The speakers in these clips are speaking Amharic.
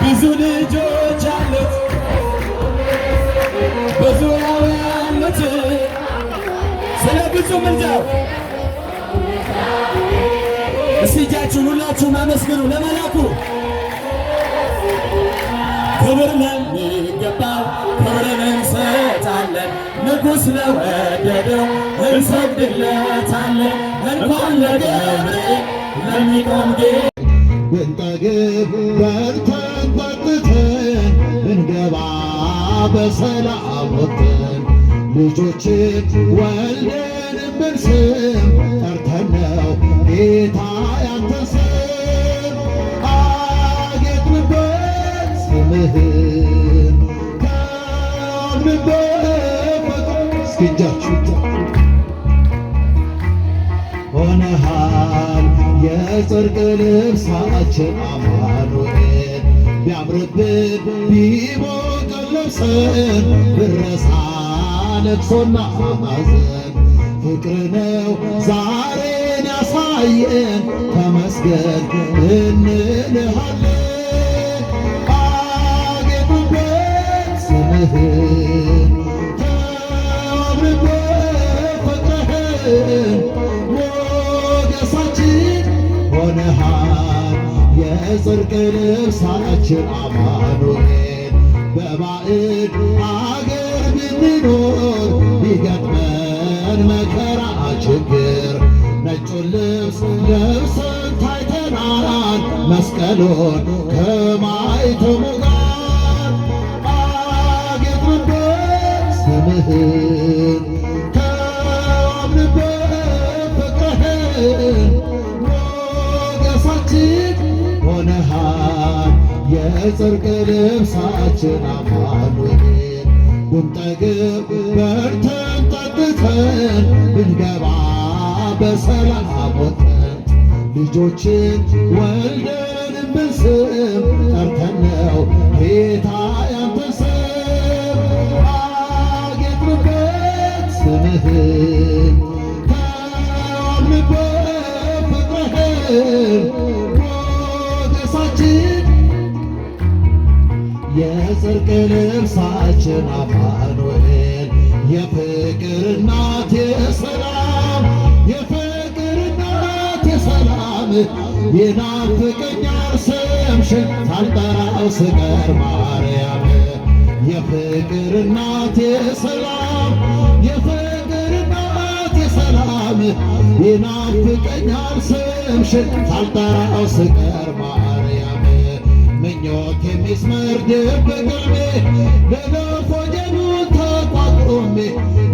ብዙ ልጆች አሉት በዙሪያው ያሉት ስለ ብዙ ምልጃው እስቲ እጃችሁን ሁላችሁም አመስግኑ ለመላኩ ክብር ለሚገባው ክብርን እንሰጣለን ንጉሥ ለወደደው እንሰግድለታለን እንኳን ለገብርኤል ለሚቆም ብንጠግብ በልተን ጠጥተን ብንገባ በሰላም ወጥተን ልጆችን ወልደን ብንስም ጠርተን ነው ጌታ ያንተን ስም አጌጥንበት ስምህን ካምንበት ፍቅር እስኪ እጃችሁ ሆነሃል የጽድቅ ልብሳችን አማኑኤል ቢያምርብን ቢሞቀን ለብሰን ብረሳ ለቅሶና ሐዘን ፍቅር ነው ዛሬን ያሳየን ተመስገን እንልሃለን አጌጥንበት ስምህን ተዋብንበት ፍቅርህን ሆነሃል የጽድቅ ልብሳችን አማኑኤል በባዕድ አገር ብንኖር ቢገጥመን መከራ ችግር ነጩን ልብስ ለብሰን ታይተናል መስቀሉን ከማይተሙ ጋር አጌጥንበት ስምህን ተዋብንበት ፍቅርህን ሆነሃል የጽድቅ ልብሳችን አማኑኤል ብንጠግብ በልተን ጠጥተን ብንገባ በሰላም ወጥተን ልጆችን ወልደን ብንስም ጠርተን ነው ጌታ ያንተን ስም አጌጥንበት ስምህን ተዋብንበት ፍቅርህን የጽድቅ ልብሳችን አማኑኤል የፍቅር እናት የሰላም የፍቅር እናት የሰላም ይናፍቀኛል ስምሽን ሳልጠራው ስቀር ማርያም የፍቅር እናት የሰላም የፍቅር እናት የሰላም ይናፍቀኛል ስምሽን ሳልጠራው ስቀር ማርያም ምኞት የሚስመር ድብቅሜ ለገፎ ጀኑን ተቋቁሜ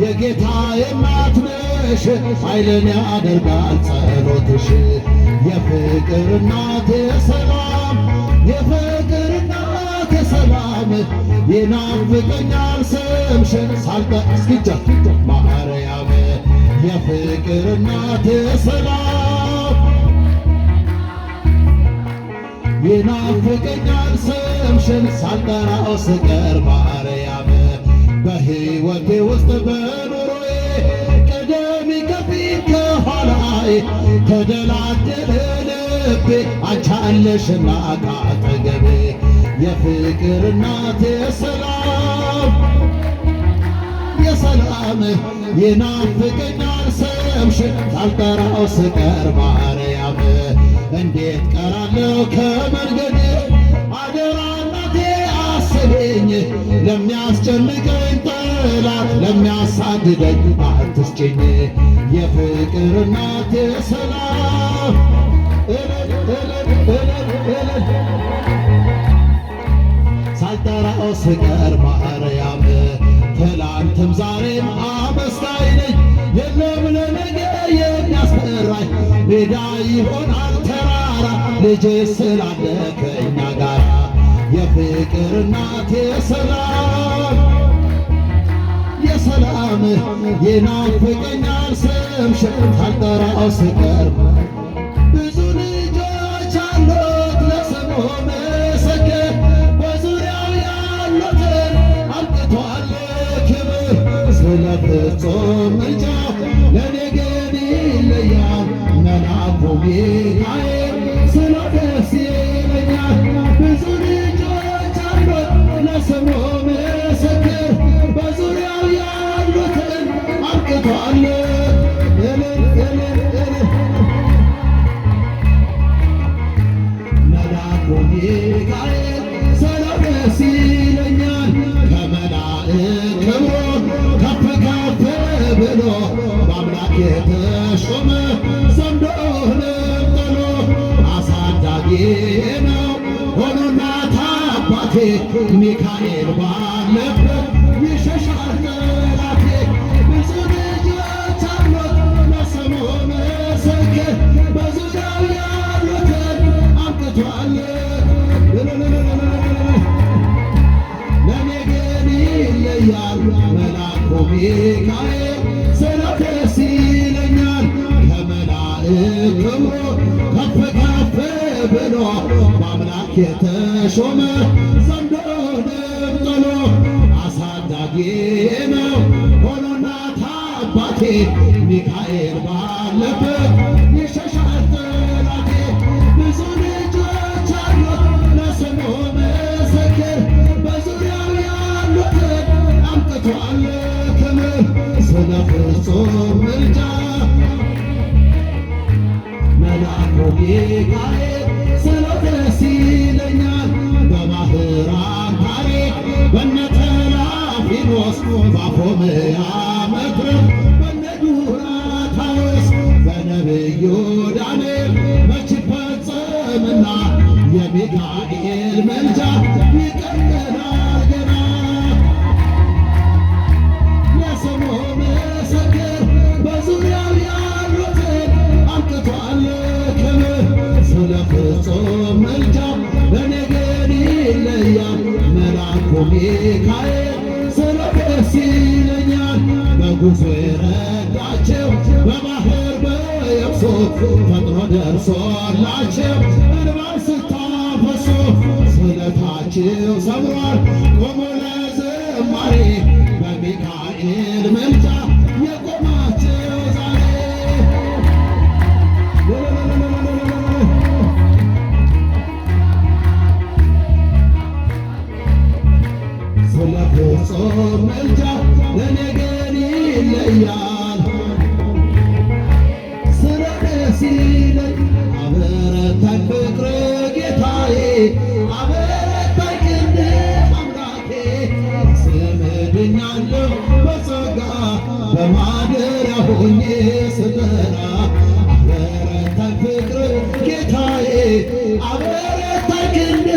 የጌታ እናት ነሽ ኃይልን ያደርጋል ጸሎትሽ የፍቅር እናት የሰላም የፍቅር እናት የሰላም ይናፍቀኛል ስምሽን ሳልጠራ እስኪ ማርያም የፍቅር እናት የሰላም ይናፍቀኛል ስምሽን ሳልጠራው ስቀር ማርያም በሕይወቴ ውስጥ በኑሮዬ ቀደሚ ከፊት ከኋላዬ ተደላደለ ልቤ አንቺ አለሽና ካጠገቤ የፍቅር እናት የሰላም የሰላም ይናፍቀኛል ስምሽን ሳልጠራው ስቀር ማርያም እንዴት ቀራለሁ ከመንገድ አደራ እናቴ አስበኝ ለሚያስጨንቀኝ ጠላት ለሚያሳድደኝ አትስጭኝ የፍቅር እናቴ ሰላም ሳልጠራው ስቀር ማርያም ትላንትም ዛሬም አመስጋኝ ነኝ የለም ለነገ የሚያስፈራኝ ሜዳ ይሆናል ተራራ ልጄ ስላለ ከእኛ ጋራ የፍቅር እናት የሰላም ይናፍቀኛል ስምሽን ሳልጠራው ስቀር ብዙ ልጆች አሉት ለስሙ ምስክር በዙሪያው ያሉትን አብቅቷል ክብር ስለ ፍጹም ምልጃው ለኔ ግን ይለያል መልአኩ ሚካኤል ስለ ደስ ይለኛል ብዙ ልጆች አሉት ለስሙ ምስክር በዙሪያው ያሉትን አብቅቷል መልአኩ ሚካኤል ስለ ደስ ይለኛል ከመላእክት ክብሩ ከፍ ከፍ ብሎ በአምላክ የተሾመ ዘንዶንም ጥሎ አሳዳጊ ነው ሆኖና አባቴ ሚካኤል ባለበት ይሸሻል ጠላቴ ብዙ ልጆች አሉት ለስሙ ምስክር በዙሪያው ያሉትን አምጥቷል ለኔ ግን ይለያል መልአኩ ሚካኤል ስለ ደስ ይለኛል ከመላእክት ክብሩ ከፍ ከፍ ብሎ በአምላክ የተሾመ ዘንዶንም ጥሎ አሳዳጊ ነው ሆኖና አባቴ ሚካኤል ባለበት ይሸሻል ጠላቴ ብዙ ልጆች አሉት ለስሙ ምስክር በዙሪያው ያሉትን አምጥቷል ክብር ስለ ፍጹም ምልጃ መልአኩ ሚካኤል ስለ ደስ ይለኛል በባሕራን ታሪክ በነ ተላፊኖስ በአፎምያ መድረክ በነ ዱራታዎስ በነቢዩ ዳንኤል መች ይፈጸምና የሚካኤል ምልጃ ይቀጥላል ገና ለስሙ ምስክር በዙሪያው ያሉትን አምጥቷል ክብር ስለ ፍጹም ምልጃው ለኔ ግን ይለያል መልአኩ ሚካኤል ስለ ደስ ይለኛል በጉዞ የረዳቸው በባሕር በየብሱ ፈጥኖ ደርሶላቸው እንባን ስታፈሱ ስለታቸው ሰምሯል ቆሞ ለዝማሬ በሚካኤል ምልጃ የቆማቸው ዛሬ ስለ ፍጹም ምልጃ ለኔ ግን ይለያል ስለ ደስ ይለኝ አበረታኝ ፍቅር ጌታዬ አበረታኝ ክንድ አምላኬ ስምህ ድኛለሁ በጸጋ በማደሪያ ሆኜ ስጠራ አበረታኝ ፍቅር ጌታዬ አበረታኝ ክንድ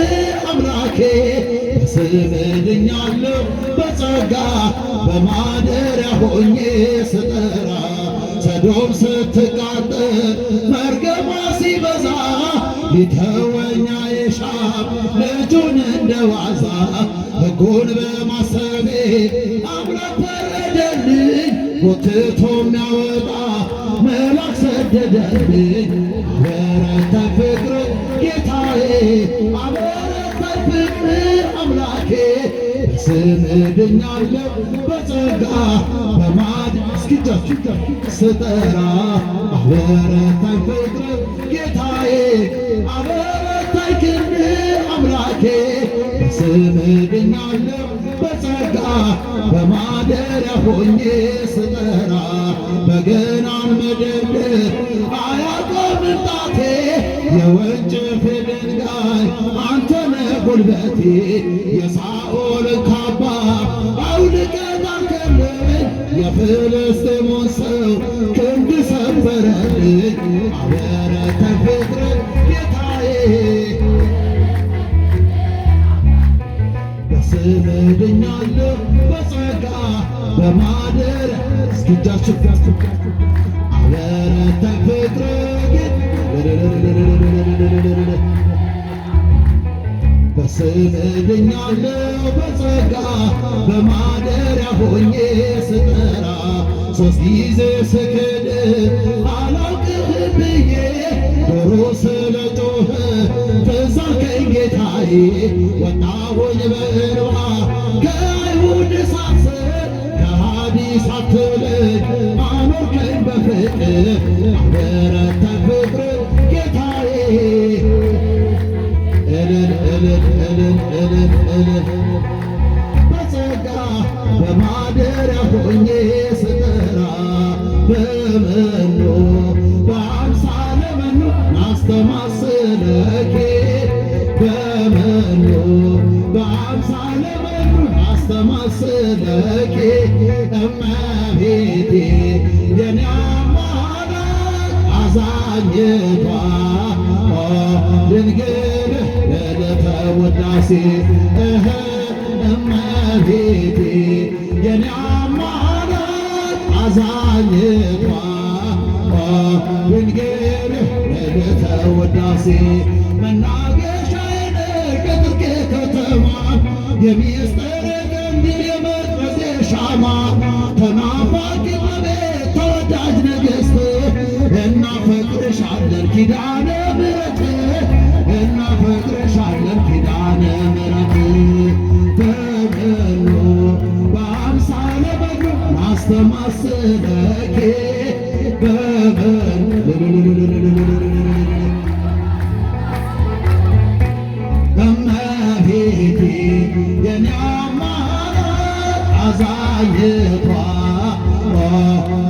አምላኬ ስምህ ድኛለሁ በጸጋ በማደሪያ ሆኜ ስጠራ ሰዶም ስትቃጠል መርገሟ ሲበዛ ሊተወኛ የሻም ልጁን እንደዋዛ ሕጉን በማሰቤ አምላክ ፈረደልኝ ጎትቶ የሚያወጣ መልአክ ሰደደልኝ አበረታኝ ፍቅር ጌታዬ አበረታኝ ፍቅር አምላኬ ስምህ ድኛለሁ በጸጋ በማድ እስኪጃችሁ ስጠራ አበረታኝ ፍቅር ጌታዬ አበረታኝ ክንድ አምላኬ ስምህ ድኛለሁ በጸጋ በማደሪያ ሆኜ ስጠራ በገናን መደርደር አያቆምም ጣቴ የወንጭፍ ድንጋይ አንተነህ ጉልበቴ የሳኦልን ካባ አውልቀህ ጣልክልኝ የፍልስጤሙን ሰው ክንድ ሰበረልኝ አበረታኝ ፍቅር ጌታዬ በስምህ ድኛለሁ በጸጋ በማደሪያ እስኪጃችሁ አበረታኝ ፍቅር በስምህ ድኛለሁ በጸጋ በማደሪያ ሆኜ ስጠራ ሦስት ጊዜ ስክድ አላውቅህም ብዬ ዶሮ ስለ ጮኸ ትዝ አልከኝ ጌታዬ ወጣሁኝ በእንባ ከአይሁድ ሳስር ከሐዲስ አትለኝ አኖርከኝ በፍቅር አበረታኝ ፍቅር ጌታዬ እልል እልል እልል እልል እልል በጸጋ በማደሪያ ሆኜ ስጠራ በመኖ በአምሳለ መኖ አስተማስለኬ በመኖ በአምሳለ መኖ አስተማስለኬ እመቤቴ የኔ አማላጅ አዛኝቷ ድንግል ለዕለተ ውዳሴ እመቤቴ የኔ አማላጅ አዛኝቷ ድንግል ለዕለተ ውዳሴ መናገሻዬ ነሽ የጽድቄ ከተማ የሚስጥር ቀንዲል የመቅረዜ ሻማ ተናፋቂ እመቤት ተወዳጅ ንግሥት እናፈቅርሻለን ኪዳነ ምሕረት እናፈቅርሻለን ኪዳነ ምሕረት በመኖ በአምሳለ በጎ አስተማስለኬ እመቤቴ የኔ አማላጅ አዛኝቷ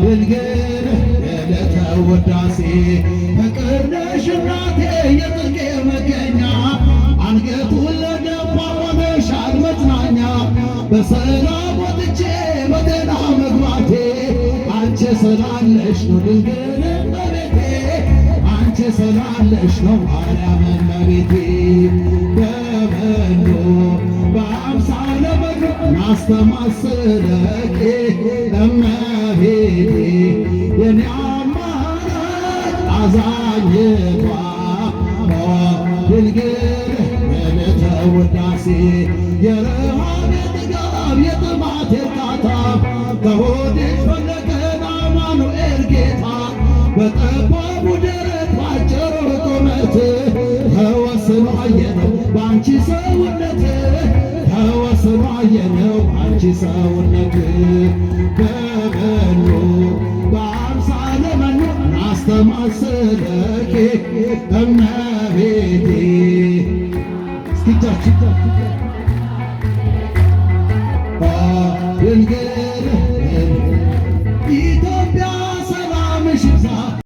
ድንግል ለዕለተ ውዳሴ ፍቅር ነሽ እናቴ የጽድቄ መገኛ አንገቱን ለደፋ ሆነሻል መጽናኛ በሰላም ወጥቼ በጤና መግባቴ አንቺ ስላለሽ ነው ድንግል እመቤቴ አንቺ ስላለሽ ነው ማርያም እመቤቴ በመኖ በአምሳለ በጎ አስተማስለኬ እመቤቴ የኔ አማላጅ አዛኝቷ ድንግል ለዕለተ ውዳሴ የረሃብ የጥጋብ የጥማት የርካታ ከሆድሽ ፈለቀን አማኑኤል ጌታ በጠባቡ ደረት ባጭሩ ቁመት ተወስኖ አየነው በአንቺ ሰውነት ተወስኖ አየነው አንቺ ሰውነት በመኖ በአምሳለ መኖ አስተማስለኬ እመቤቴ እስኪ እጃችሁ